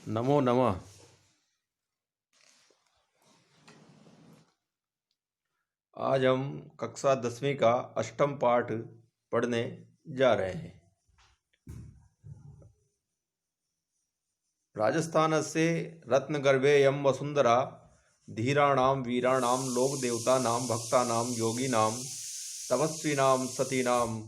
नमो नमः। आज हम कक्षा 10वीं का अष्टम पाठ पढ़ने जा रहे हैं। राजस्थानस्य रत्नगर्भेयं वसुंधरा धीराणां वीराणां लोकदेवतानां भक्तानां योगिनां तपस्विनां सतीनां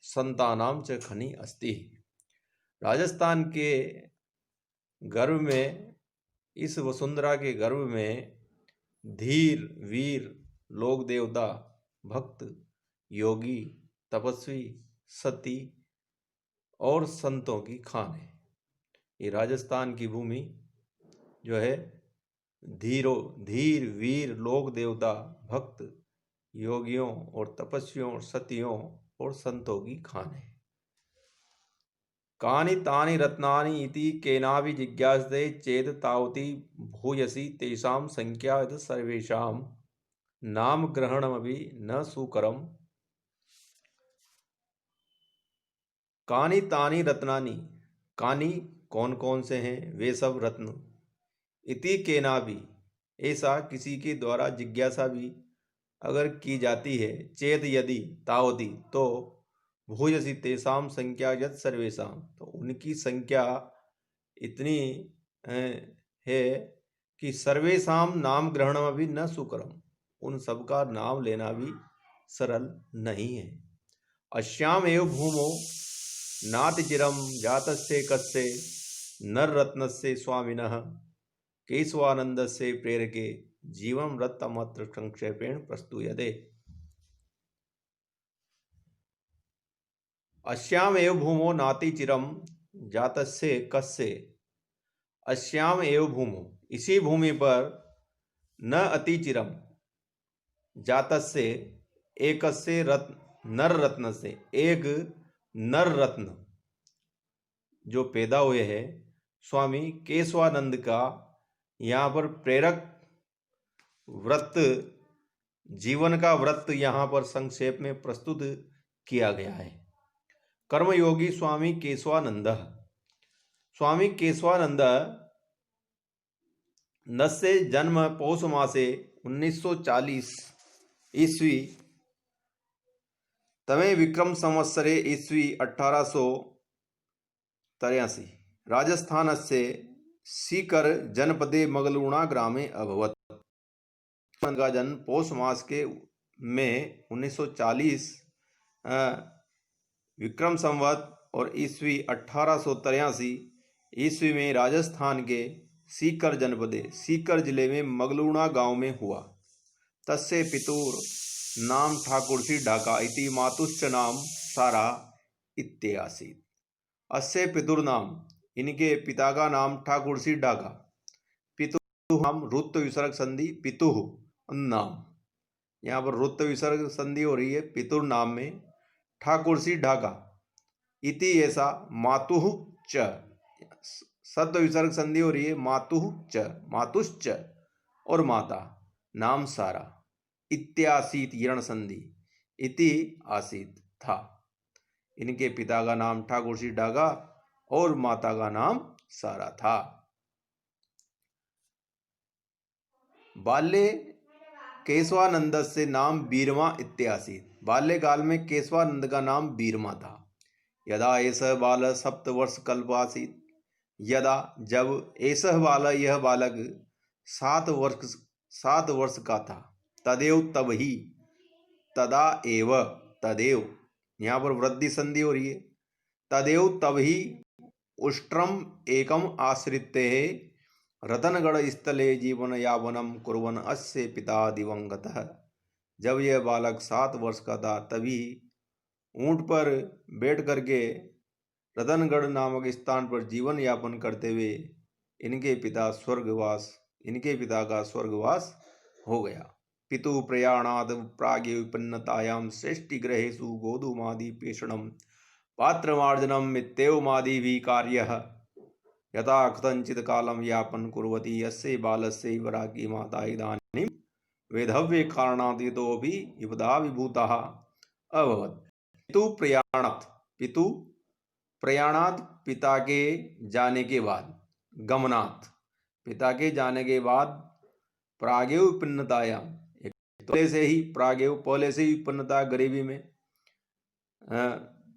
संतानां च खनि अस्ति। राजस्थान के गर्भ में, इस वसुंधरा के गर्भ में धीर वीर लोक देवता भक्त योगी तपस्वी सती और संतों की खान है। ये राजस्थान की भूमि जो है धीर वीर लोक देवता भक्त योगियों और तपस्वियों और सतियों और संतों की खान है। कानि तानि रत्नानि इति केनापि जिज्ञासते चेत् तावती भूयसी तेषां संख्या यत् सर्वेषां नाम ग्रहणमपि न सुकरम। कानि तानि रत्नानि, कानि कौन कौन से हैं वे सब रत्न, इति केनापि ऐसा किसी के द्वारा जिज्ञासा भी अगर की जाती है, चेत यदि तावती तो भूयसी तेषाम संख्या यत् सर्वेषाम तो उनकी संख्या इतनी है कि सर्वेषाम नाम ग्रहणम अभी न सुकरम, उन सबका नाम लेना भी सरल नहीं है। अश्याम एव भूमो नातिचिरम जातस्य कस्य नर रत्नस्य स्वामिनः केशवानंदस्य प्रेरके जीवम रत्तमत्र संक्षेपेण प्रस्तूयते। अश्याम एव भूमो नातिचिरम जातस्य कस्य, अश्याम एव भूमो इसी भूमि पर न अतिचिरम जातस्य एकस्य रत्न नर रत्न से एक नर रत्न जो पैदा हुए हैं स्वामी केशवानंद का यहाँ पर प्रेरक व्रत, जीवन का व्रत यहाँ पर संक्षेप में प्रस्तुत किया गया है। कर्मयोगी स्वामी केशवानंद, स्वामी केशवानंद नस्य जन्म पौष मासे 1940 ईस्वी तमे विक्रम संवत्सरे ईस्वी 1883 राजस्थानस्य सीकर जनपदे मगलूणा ग्रामे अभवत्। का जन्म पौष मास के में 1940 विक्रम संवत और ईस्वी 1883 ईस्वी में राजस्थान के सीकर जनपदे, सीकर जिले में मगलूणा गांव में हुआ। तस्य पितुर नाम ठाकुर सी ढाका इति मातुश्च नाम सारा इत्यासीत्। अस्य पितुर नाम, इनके पिता का नाम ठाकुर सी ढाका, पितुः नाम रुत्व विसर्ग संधि पितुः नाम, यहाँ पर रुत्व विसर्ग संधि हो रही है पितुर नाम में, ठाकुर सी ढाका इति ऐसा मातुः च, सत्व विसर्ग संधि हो रही है मातुः च, मातुश्च और माता नाम सारा, इत्यासीत यण संधि इति आसीत था। इनके पिता का नाम ठाकुर सी ढाका और माता का नाम सारा था। बाल्ये केशवानंद से नाम बीरमा इत्यासीत, बाल्यकाल में केशवानंद का नाम बीरमा था। यदा ऐसा बाल सप्तवर्ष कल्पासीत, यदा जब ऐसा बाल यह बालक 7 वर्ष का था, तदेव तब ही, तदा एव तदेव, यहाँ पर वृद्धि संधि हो रही है, तदेव तब ही उष्ट्रम एकम आश्रित्य रतनगढ़ स्थले जीवन यापनम कुर्वन् अस्य पिता दिवंगतः। जब यह बालक 7 वर्ष का था तभी ऊंट पर बैठ करके रतनगढ़ नामक स्थान पर जीवन यापन करते हुए इनके पिता का स्वर्गवास हो गया। पितु प्रयाणाद प्रागे विपन्नतायां श्रेष्ठि ग्रहेषु गोधूमादि पेषणम पात्रमार्जनम मित्येवमादि भी कार्यः यथा कथंचित कालम यापन कुर्वती यस्य बालस्य वरागी माता इदानीं वेधव्य कारणादितोऽपि विपदा विभूतः अभवत्। पितु प्रयाणात् पिता के जाने के बाद, गमनात्, पिता के जाने के बाद प्रागेव विपन्नतायाम, एक पहले से ही प्रागेव पहले से ही विपन्नता गरीबी में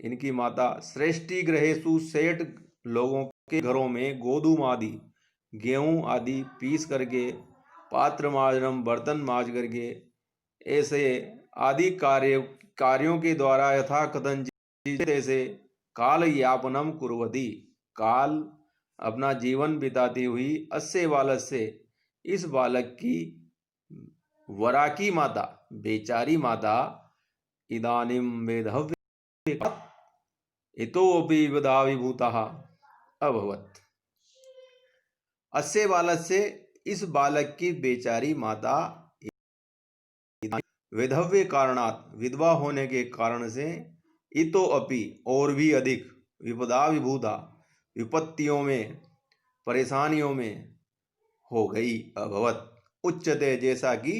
इनकी माता श्रेष्ठी ग्रहेशु सेठ लोगों के घरों में गोधूम आदि गेहूं आदि पीस करके पात्र माजनम बर्तन माज करके ऐसे आदि कार्यों के द्वारा यथा कथनचित ऐसे काल यापनम कुर्वती, काल अपना जीवन बिताती हुई अस्य बालक से इस बालक की वरा की माता बेचारी माता इदानीम वेधव्य इतोपि विधाविभूतः अभवत्। अस्य बालक से इस बालक की बेचारी माता विधव्य कारणात विधवा होने के कारण से इतो अपि और भी अधिक विपदा विभूता विपत्तियों में परेशानियों में हो गई। अभवत उच्चते जैसा कि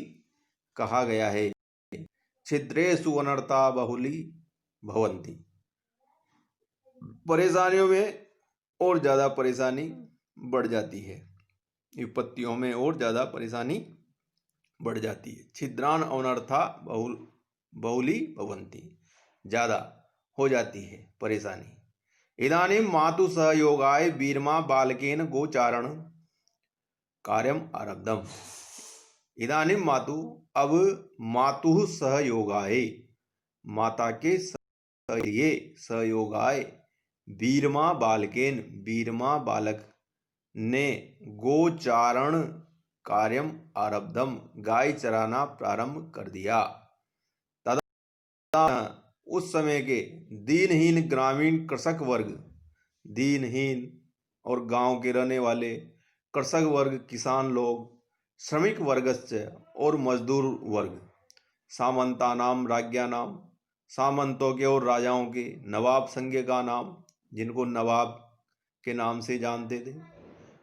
कहा गया है, छिद्रेषु अनर्था बहुली भवंती, परेशानियों में और ज्यादा परेशानी बढ़ जाती है, विपत्तियों में और ज्यादा परेशानी बढ़ जाती है। छिद्रान अनर्था बहुली भवंती, ज्यादा हो जाती है परेशानी। इदानीम मातु सहयोगाय वीरमा बालकेन गोचारण कार्यम आरब्धम। इदानीम मातु, अब मातु सहयोगाय, माता के सहयोगाय वीरमा बालकेन, वीरमा बालक ने गोचारण कार्यम आरब्धम, गाय चराना प्रारंभ कर दिया। तदा उस समय के दीनहीन ग्रामीण कृषक वर्ग, दीनहीन और गांव के रहने वाले कृषक वर्ग, किसान लोग, श्रमिक वर्गस्य और मजदूर वर्ग, सामंता नाम राज्ञा नाम, सामंतों के और राजाओं के, नवाब संज्ञ का नाम, जिनको नवाब के नाम से जानते थे,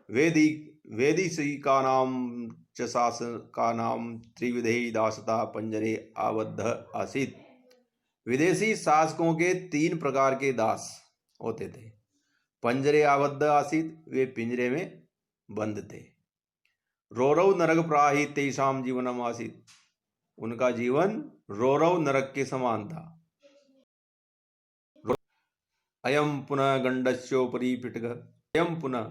वेदी का नाम च शासन का नाम, त्रिविधेयी दासता पंजरे आबद्ध आसीत, विदेशी शासकों के 3 प्रकार के दास होते थे। पंजरे आबद्ध आसीत, वे पिंजरे में बंद थे। रौरव नरक प्राही तेषाम जीवनम आसीत, उनका जीवन रौरव नरक के समान था। अयम पुनः गंडस्योपरि पिटक, अयम पुनः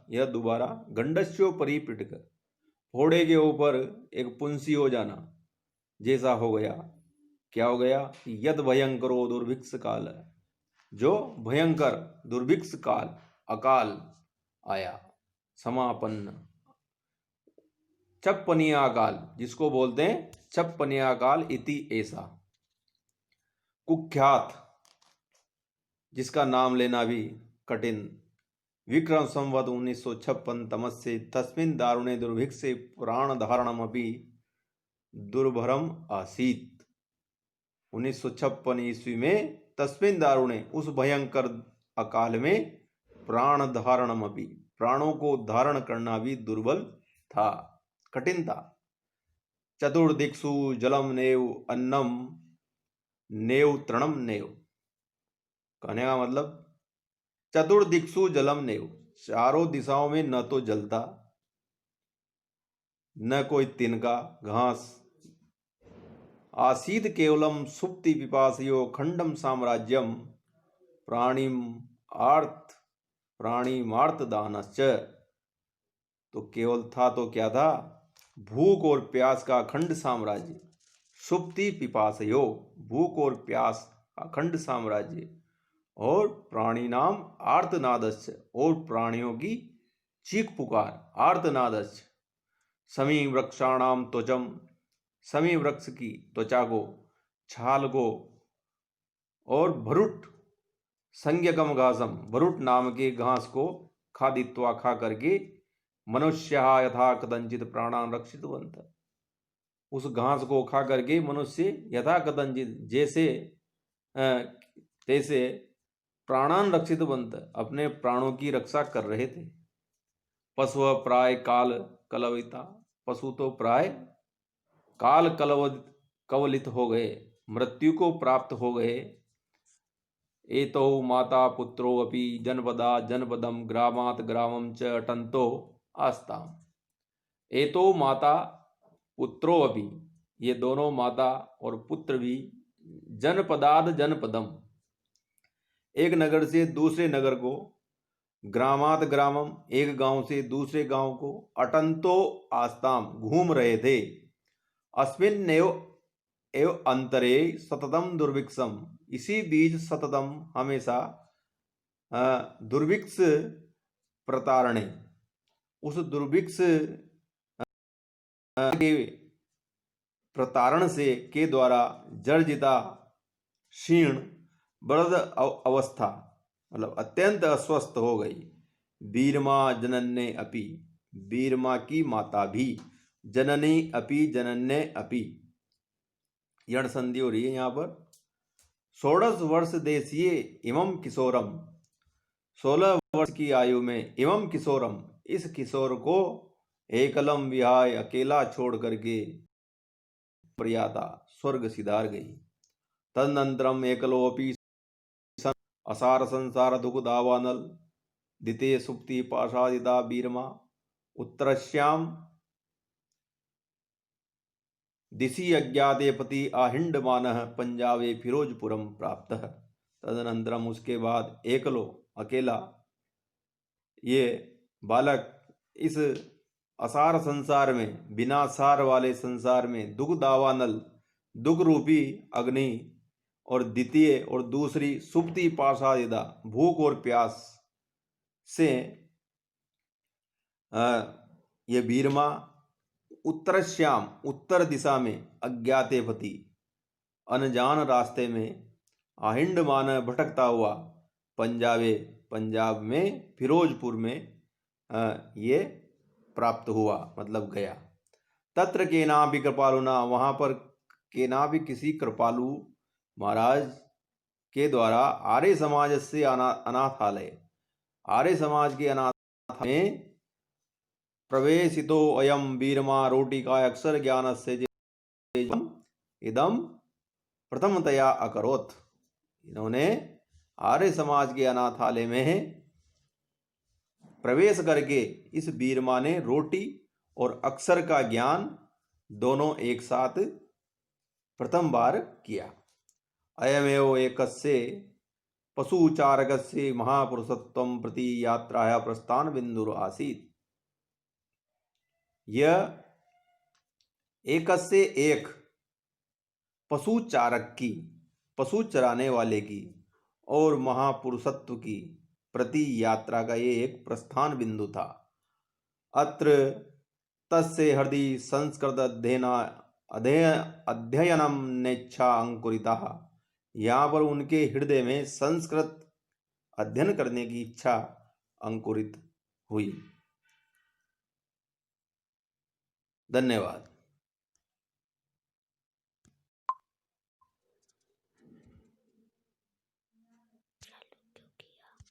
यह दोबारा गंडस्योपरि पिटक, घोड़े के ऊपर एक पुंसी हो जाना जैसा हो गया। क्या हो गया? यद भयंकरो दुर्भिक्ष काल, जो भयंकर दुर्भिक्ष काल अकाल आया, समापन्न, छप्पनिया काल, जिसको बोलते हैं छप्पनिया काल, इति ऐसा कुख्यात, जिसका नाम लेना भी कठिन, विक्रम संवत 1956 तमस्य तस्मिन् दारुणे दुर्भिक्षे प्राण धारणमपि दुर्भरम आसीत। 1956 ईस्वी में तस्मिन् दारुणे, उस भयंकर अकाल में, प्राण धारणमपि, प्राणों को धारण करना भी दुर्बल था, कठिन था। चतुर्दिक्षु जलम नेव अन्नम नेव तृणम नेव, कहने का मतलब चतुर्दिक्षु जलम नेव, चारों दिशाओं में न तो जल था, न कोई तिनका घास, आसीद केवलम सुप्ति पिपासयो खंडम साम्राज्यम प्राणीमार्त दानश्च, तो केवल था तो क्या था? भूख और प्यास का अखंड साम्राज्य, सुप्ति पिपासयो, भूख और प्यास अखंड साम्राज्य, और प्राणी नाम आर्तनादश्च, और प्राणियों की चीख पुकार, आर्तनादश्च, समी वृक्षाणाम त्वचम, समी वृक्ष की त्वचा को, छाल को, और भरुट संज्ञकम घासम, भरुट नाम के घास को खादित्वा, खा करके, मनुष्य यथा कदंचित प्राणान रक्षितवंत, उस घास को खा करके मनुष्य यथा कदंचित, जैसे तैसे, प्राणान रक्षितवंत, अपने प्राणों की रक्षा कर रहे थे। पशु प्राय काल कलविता, पशु तो प्राय काल कवलित हो गए, मृत्यु को प्राप्त हो गए। एतौ माता पुत्रो अपि जनपदा जनपदम ग्रामात ग्रामम च अटन्तो आस्ताम। एतो माता पुत्रो अपि, ये दोनों माता और पुत्र भी, जनपदाद जनपदम, एक नगर से दूसरे नगर को, ग्रामात ग्रामम, एक गांव से दूसरे गांव को, अटंतो आस्ताम, घूम रहे थे, अस्मिन एव अंतरे सततम दुर्भिक्षम, इसी बीच सततम हमेशा दुर्भिक्ष प्रतारणे, उस दुर्भिक्ष के प्रतारण से के द्वारा जर्जिता क्षीण बृहद अवस्था, मतलब अत्यंत अस्वस्थ हो गई। वीरमा जनन्य अपि, वीरमा की माता भी, जननी अपि जनन्य अपि, यण संधि हो रही है यहाँ पर। 16 वर्ष देशीय इमम किशोरम, 16 वर्ष की आयु में, इमम किशोरम, इस किशोर को, एकलम विहाय, अकेला छोड़ करके, प्रयाता, स्वर्ग सिधार गई। तदनंतरम एकलोपी असार संसार दुख दावानल, द्वितीय सुप्ति पाशादिता बीरमा, उत्तरश्याम दिशि अज्ञाते पति आहिंडमान पंजाबे फिरोजपुरम प्राप्त। तदनंतरम, उसके बाद एकलो, अकेला, ये बालक इस असार संसार में, बिना सार वाले संसार में, दुख दावानल, दुख रूपी अग्नि, और द्वितीय और दूसरी सुप्ति पाशादिदा, भूख और प्यास से ये बीरमा, उत्तरश्याम, उत्तर दिशा में, अज्ञाते पति, अनजान रास्ते में, आहिंडमान, भटकता हुआ, पंजाबे, पंजाब में, फिरोजपुर में ये प्राप्त हुआ, मतलब गया। तत्र केना भी कृपालुना, वहां पर केना भी, किसी कृपालु महाराज के द्वारा, आर्य समाज से अनाथालय, आर्य समाज के अनाथ में, प्रवेशितो अयम वीरमा रोटिका अक्षर ज्ञान से इदम प्रथमतया अकरोत, इन्होंने आर्य समाज के अनाथालय में प्रवेश करके इस बीरमा ने रोटी और अक्षर का ज्ञान दोनों एक साथ प्रथम बार किया। अयमेव एकस्य पशुचारकस्य महापुरुषत्वं प्रति यात्राया प्रस्थान बिंदुर आसीत। यह एकस्य, एक पशु चारक की, पशु चराने वाले की, और महापुरुषत्व की प्रति यात्रा का ये एक प्रस्थान बिंदु था। अत्र तस्य हृदि संस्कृत अध्ययनम नेच्छा अंकुरिता, यहाँ पर उनके हृदय में संस्कृत अध्ययन करने की इच्छा अंकुरित हुई। धन्यवाद।